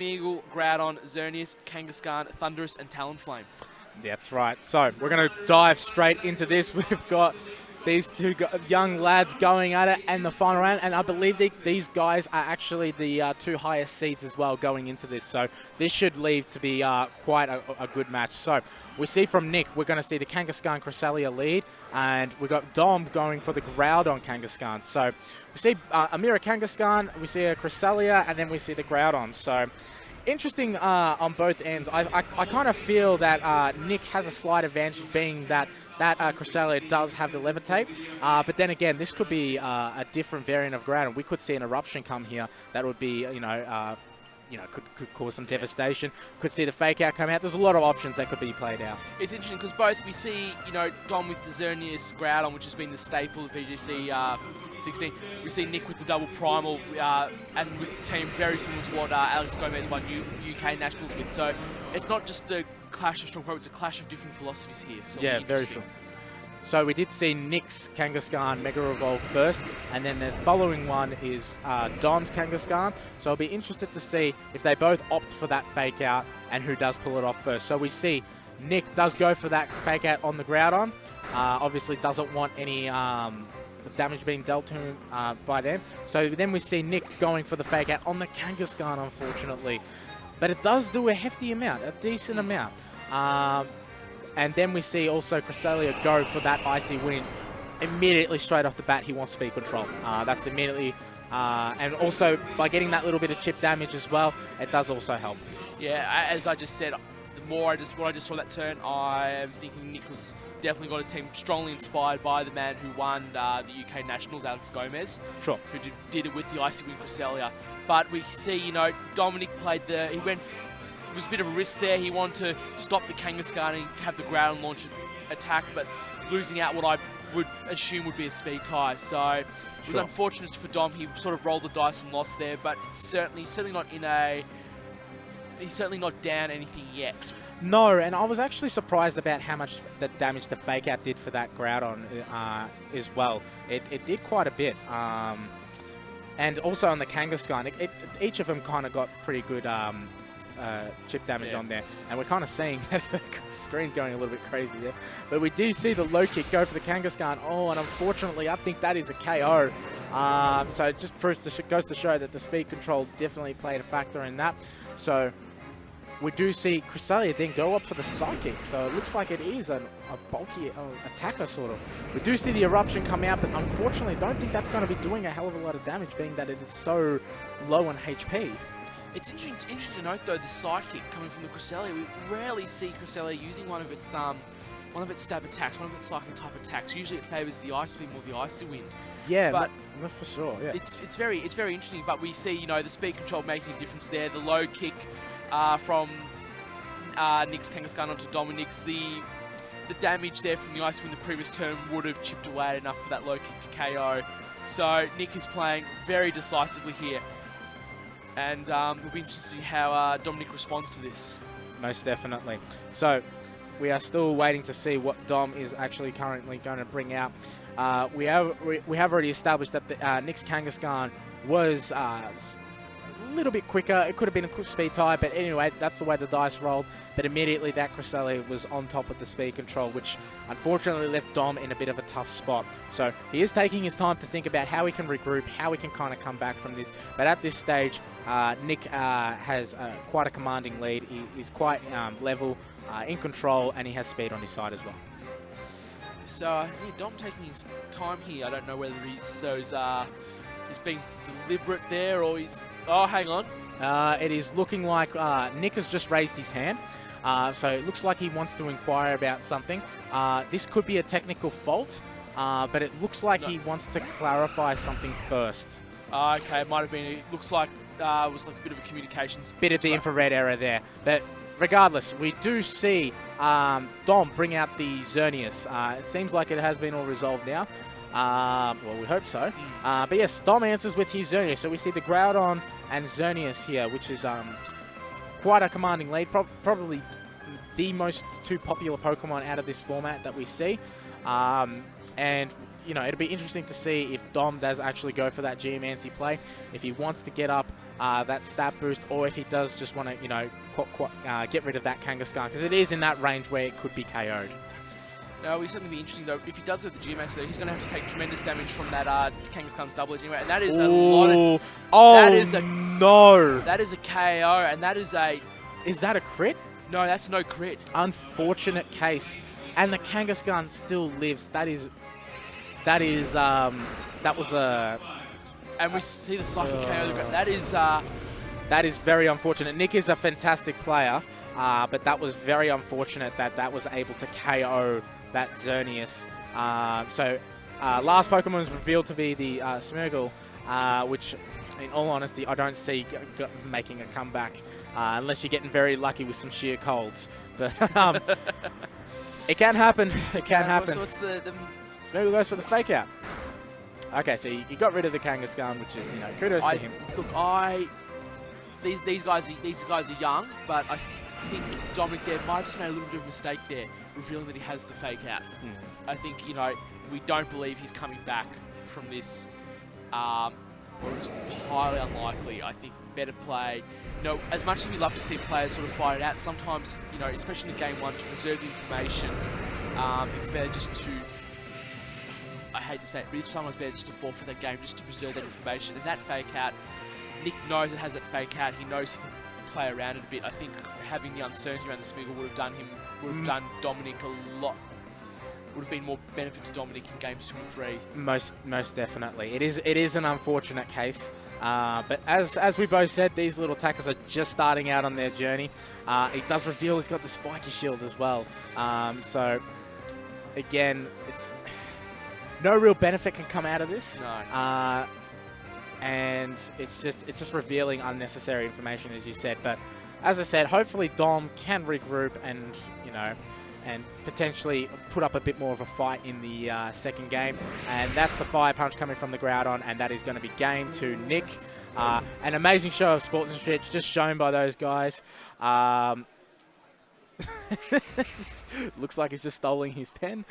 Eagle, Groudon, Xerneas, Kangaskhan, Thundurus, and Talonflame. That's right. So we're going to dive straight into this. We've got these two young lads going at it in the final round, and I believe these guys are actually the two highest seeds as well going into this. So this should leave to be quite a good match. So we see from Nick, we're going to see the Kangaskhan Cresselia lead, and we've got Dom going for the Groudon Kangaskhan. So we see Amira Kangaskhan, we see a Cresselia, and then we see the Groudon. So interesting on both ends. I kind of feel that Nick has a slight advantage, being that Cresselia does have the levitate. But then again, this could be a different variant of Groudon. We could see an eruption come here that would be, could cause some devastation. Could see the fake out come out. There's a lot of options that could be played out. It's interesting because both we see, Dom with the Xerneas Groudon, which has been the staple of VGC 16. We see Nick with the double primal, and with the team very similar to what Alex Gomez won UK Nationals with. So it's not just a clash of strong pro, it's a clash of different philosophies here. So yeah, very true. So we did see Nick's Kangaskhan Mega Evolve first, and then the following one is Dom's Kangaskhan. So I'll be interested to see if they both opt for that fake out and who does pull it off first. So we see Nick does go for that fake out on the Groudon. Obviously doesn't want any damage being dealt to him by them. So then we see Nick going for the fake out on the Kangaskhan, unfortunately. But it does do a hefty amount, a decent amount. And then we see also Cresselia go for that Icy Wind. Immediately, straight off the bat, he wants speed control. That's immediately, and also by getting that little bit of chip damage as well, it does also help. Yeah, as I just said, when I just saw that turn, I am thinking Nicholas definitely got a team strongly inspired by the man who won the UK Nationals, Alex Gomez. Sure. Who did it with the Icy Wind Cresselia. But we see, Domenic played it was a bit of a risk there. He wanted to stop the Kangaskhan and have the Groudon launch attack, but losing out what I would assume would be a speed tie. So it was unfortunate for Dom. He sort of rolled the dice and lost there, but certainly not in a... He's certainly not down anything yet. No, and I was actually surprised about how much the damage the fake out did for that Groudon as well. It did quite a bit. And also on the Kangaskhan, each of them kind of got pretty good chip damage on there, and we're kind of seeing the screen's going a little bit crazy there, but we do see the low kick go for the Kangaskhan. Oh, and unfortunately I think that is a KO. So it just goes to show that the speed control definitely played a factor in that. So we do see Cresselia then go up for the Psychic, so it looks like it is a bulky attacker sort of. We do see the Eruption come out, but unfortunately don't think that's going to be doing a hell of a lot of damage, being that it is so low on HP. It's interesting to note, though, the Psychic coming from the Cresselia. We rarely see Cresselia using one of its stab attacks, one of its Psychic type attacks. Usually it favours the Ice Beam or the Icy Wind. Yeah, but that's for sure. Yeah, it's very interesting. But we see, the speed control making a difference there. The low kick from Nick's Kangaskhan onto Dominic's. The damage there from the Ice Wind the previous turn would have chipped away enough for that low kick to KO. So Nick is playing very decisively here. And we'll be interested to see how Domenic responds to this. Most definitely. So we are still waiting to see what Dom is actually currently going to bring out. We have already established that the, Nick's Kangaskhan was a little bit quicker. It could have been a quick speed tie, but anyway, that's the way the dice rolled. But immediately that Cresselia was on top of the speed control, which unfortunately left Dom in a bit of a tough spot. So he is taking his time to think about how he can regroup, how he can kind of come back from this. But at this stage, Nick has quite a commanding lead. He's quite level, in control, and he has speed on his side as well. So yeah, Dom taking his time here. I don't know whether he's being deliberate there, or he's... Oh, hang on. It is looking like Nick has just raised his hand. So it looks like he wants to inquire about something. This could be a technical fault, but it looks like he wants to clarify something first. Okay, it might have been... It looks like it was like a bit of a communications... Bit of the infrared error there. But regardless, we do see Dom bring out the Xerneas. It seems like it has been all resolved now. Well, we hope so. But yes, Dom answers with his Xerneas. So we see the Groudon and Xerneas here, which is quite a commanding lead. Probably the most two popular Pokemon out of this format that we see. And, it'll be interesting to see if Dom does actually go for that Geomancy play. If he wants to get up that stat boost, or if he does just want to, you know, get rid of that Kangaskhan, because it is in that range where it could be KO'd. No, it's something be interesting though. If he does go to the G-Max, though, he's going to have to take tremendous damage from that Kangaskhan's double edge anyway, and that is a lot of. No! That is a KO, and that is a. Is that a crit? No, that's no crit. Unfortunate case, and the Kangaskhan still lives. That was a. And we see the psychic KO. That is very unfortunate. Nick is a fantastic player, but that was very unfortunate that was able to KO that Xerneas. Last Pokemon was revealed to be the Smeargle, which, in all honesty, I don't see making a comeback unless you're getting very lucky with some sheer colds. But it can happen. It can happen. So what's the Smeargle goes for the fake out. Okay, so you got rid of the Kangaskhan, which is, you know, kudos to him. Look, these guys are young, but I think Domenic there might have just made a little bit of a mistake there, revealing that he has the fake out. I think, you know, we don't believe he's coming back from this, or it's highly unlikely. I think better play. You know, as much as we love to see players sort of fight it out, sometimes, you know, especially in game one, to preserve the information, it's better just to. I hate to say it, but it's sometimes better just to forfeit that game, just to preserve that information. And that fake out, Nick knows it has that fake out. He knows he can play around it a bit. I think having the uncertainty around the Smeargle would have done Domenic a lot. Would have been more benefit to Domenic in games 2 and 3. Most definitely. It is an unfortunate case. But as we both said, these little attackers are just starting out on their journey. It does reveal he's got the spiky shield as well. So again, it's. No real benefit can come out of this. No. And it's just revealing unnecessary information, as you said. But as I said, hopefully Dom can regroup and, you know, and potentially put up a bit more of a fight in the second game. And that's the Fire Punch coming from the Groudon, and that is going to be game to Nick. An amazing show of sportsmanship just shown by those guys. Looks like he's just stealing his pen.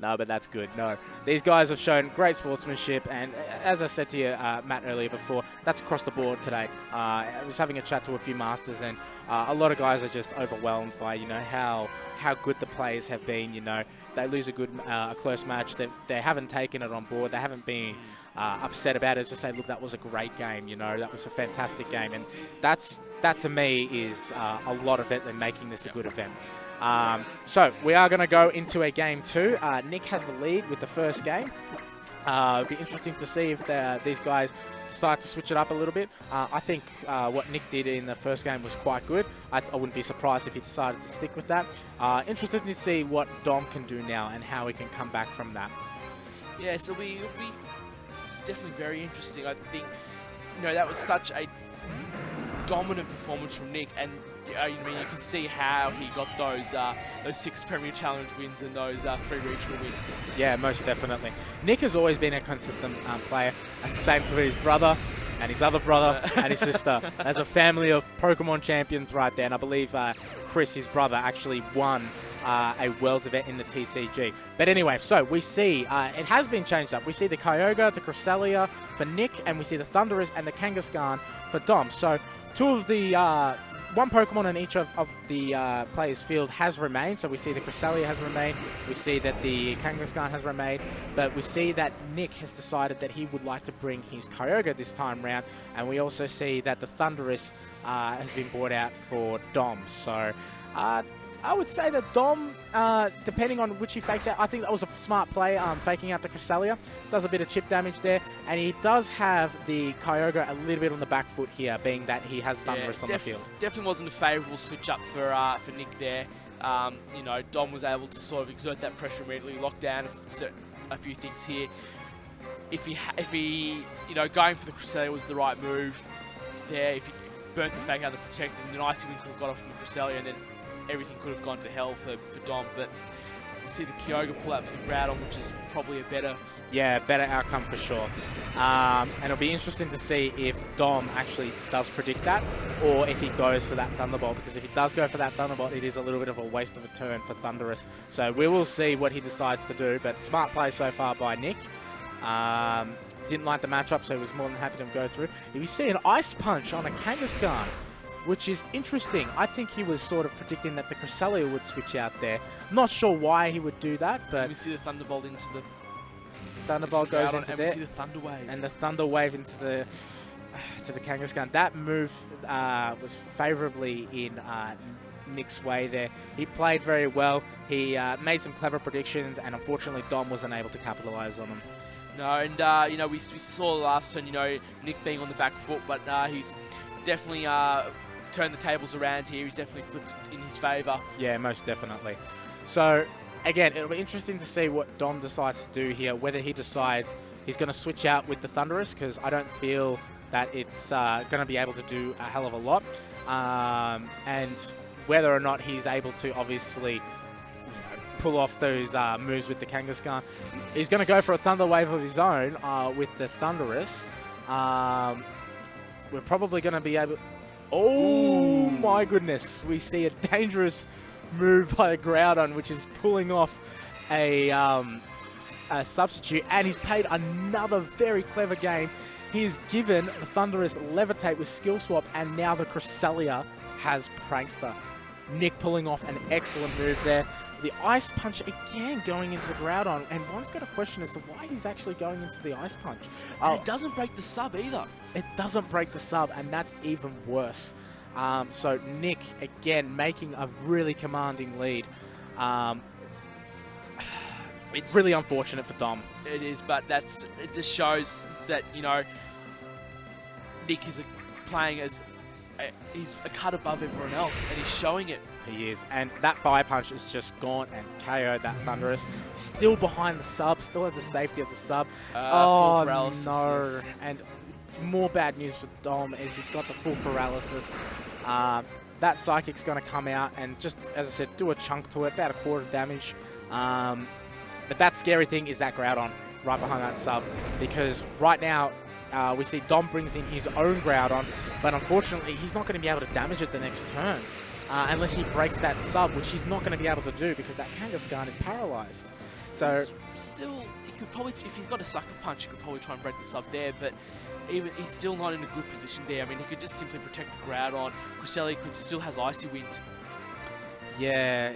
No, but that's good. No, these guys have shown great sportsmanship, and as I said to you, Matt, earlier before, that's across the board today. I was having a chat to a few masters, and a lot of guys are just overwhelmed by, you know, how good the players have been. You know, they lose a close match, they haven't taken it on board, they haven't been upset about it. Just say, look, that was a great game. You know, that was a fantastic game, and that to me is a lot of it and making this a good event. So we are going to go into a game 2. Nick has the lead with the first game. It'll be interesting to see if these guys decide to switch it up a little bit. I think what Nick did in the first game was quite good. I wouldn't be surprised if he decided to stick with that. Interested to see what Dom can do now and how he can come back from that. Yeah, so it'll be definitely very interesting. I think, you know, that was such a dominant performance from Nick, and I mean, you can see how he got those 6 Premier Challenge wins and those 3 regional wins. Yeah, most definitely. Nick has always been a consistent player, and same to his brother and his other brother and his sister. There's a family of Pokemon champions right there, and I believe Chris, his brother, actually won a Worlds event in the TCG. But anyway, so we see it has been changed up. We see the Kyogre, the Cresselia for Nick, and we see the Thundurus and the Kangaskhan for Dom. So 2 of the... one Pokemon in each of the players' field has remained. So we see the Cresselia has remained. We see that the Kangaskhan has remained. But we see that Nick has decided that he would like to bring his Kyogre this time round. And we also see that the Thundurus has been brought out for Dom. So I would say that Dom, depending on which he fakes out, I think that was a smart play, faking out the Cresselia. Does a bit of chip damage there. And he does have the Kyogre a little bit on the back foot here, being that he has Thundurus on the field. Definitely wasn't a favourable switch up for Nick there. You know, Dom was able to sort of exert that pressure immediately, lock down a few things here. If he, you know, going for the Cresselia was the right move there. If he burnt the fake out of the Protect, then the Icy Wind could have got off from the Cresselia, and then everything could have gone to hell for Dom. But we see the Kyogre pull out for the Groudon, which is probably a better outcome for sure. And it'll be interesting to see if Dom actually does predict that, or if he goes for that Thunderbolt, because if he does go for that Thunderbolt, it is a little bit of a waste of a turn for Thundurus. So we will see what he decides to do, but smart play so far by Nick. didn't like the matchup, so he was more than happy to go through. You see an Ice Punch on a Kangaskhan, which is interesting. I think he was sort of predicting that the Cresselia would switch out there. Not sure why he would do that, but... We see the Thunderbolt into the... Thunderbolt goes into there. And we see the Thunder Wave. And the Thunder Wave into the... to the Kangaskhan. That move was favourably in Nick's way there. He played very well. He made some clever predictions, and unfortunately Dom wasn't able to capitalise on them. No, and you know, we saw last turn, you know, Nick being on the back foot, but he's definitely turned the tables around here. He's definitely flipped in his favour. Yeah, most definitely. So again, it'll be interesting to see what Dom decides to do here, whether he decides he's going to switch out with the Thunderous, because I don't feel that it's going to be able to do a hell of a lot, and whether or not he's able to obviously pull off those moves with the Kangaskhan. He's going to go for a Thunder Wave of his own with the Thunderous. We're probably going to be able... Oh my goodness, we see a dangerous move by the Groudon, which is pulling off a substitute, and he's played another very clever game. He's given the Thunderous Levitate with Skill Swap, and now the Cresselia has Prankster. Nick pulling off an excellent move there. The Ice Punch again going into the Groudon, and one's got a question as to why he's actually going into the Ice Punch. And it doesn't break the sub either. It doesn't break the sub, and that's even worse. So Nick, again, making a really commanding lead. It's really unfortunate for Dom. It is, but it just shows that, you know, Nick is playing as he's a cut above everyone else, and he's showing it. He is, and that Fire Punch is just gone and KO'd that Thunderous. Still behind the sub, still has the safety of the sub. Oh no! And more bad news for Dom is he's got the full paralysis. That Psychic's going to come out and just, as I said, do a chunk to it, about a quarter damage. But that scary thing is that Groudon right behind that sub, because right now we see Dom brings in his own Groudon, but unfortunately he's not going to be able to damage it the next turn unless he breaks that sub, which he's not going to be able to do because that Kangaskhan is paralyzed. So still, he could probably, if he's got a Sucker Punch, he could probably try and break the sub there, but even he's still not in a good position there. I mean, he could just simply protect the Groudon. Cresselia still has Icy Wind. Yeah,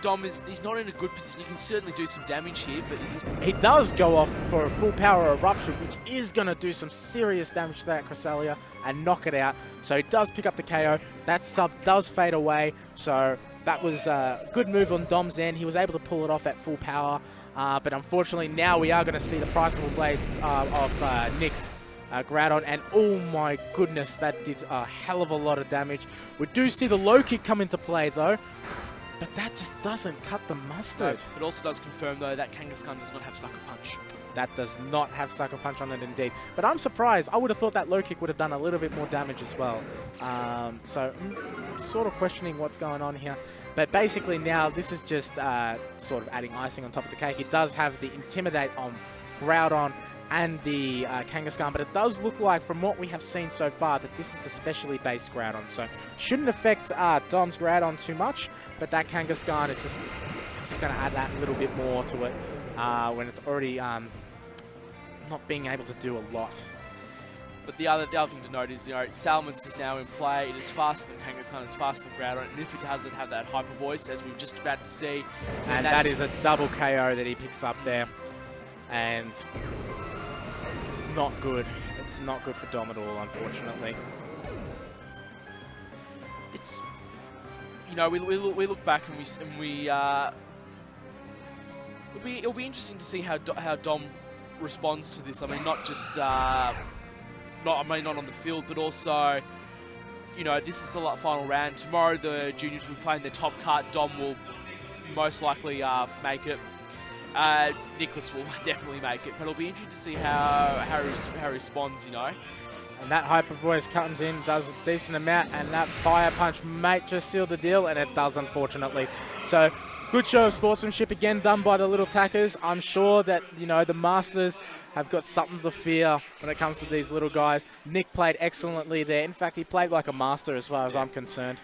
Dom is not in a good position. He can certainly do some damage here, but he does go off for a full power eruption, which is going to do some serious damage to that Cresselia and knock it out. So he does pick up the KO. That sub does fade away. So that was a good move on Dom's end. He was able to pull it off at full power, but unfortunately now we are going to see the priceable blade of Nick's Groudon, and oh my goodness, that did a hell of a lot of damage. We do see the low kick come into play though, but that just doesn't cut the mustard. No, it also does confirm, though, that Kangaskhan does not have Sucker Punch. That does not have Sucker Punch on it, indeed. But I'm surprised. I would have thought that low kick would have done a little bit more damage as well. So sort of questioning what's going on here. But basically now this is just sort of adding icing on top of the cake. It does have the Intimidate on Groudon and the Kangaskhan, but it does look like, from what we have seen so far, that this is a specially based Groudon, so shouldn't affect Dom's Groudon too much, but that Kangaskhan is just going to add that little bit more to it when it's already not being able to do a lot. But the other thing to note is, you know, Salamence is now in play. It is faster than Kangaskhan, it's faster than Groudon, and if it doesn't have that Hyper Voice, as we were just about to see, and that is a double KO that he picks up there, and it's not good. It's not good for Dom at all, unfortunately. It's, you know, we look back and it'll be interesting to see how Dom responds to this. I mean, not just not on the field, but also, you know, this is the final round. Tomorrow the juniors will be playing their top cut. Dom will most likely make it. Nicholas will definitely make it, but it'll be interesting to see how he responds, you know. And that Hyper Voice comes in, does a decent amount, and that Fire Punch might just seal the deal, and it does, unfortunately. So, good show of sportsmanship again done by the little tackers. I'm sure that, you know, the Masters have got something to fear when it comes to these little guys. Nick played excellently there. In fact, he played like a master as far as I'm concerned.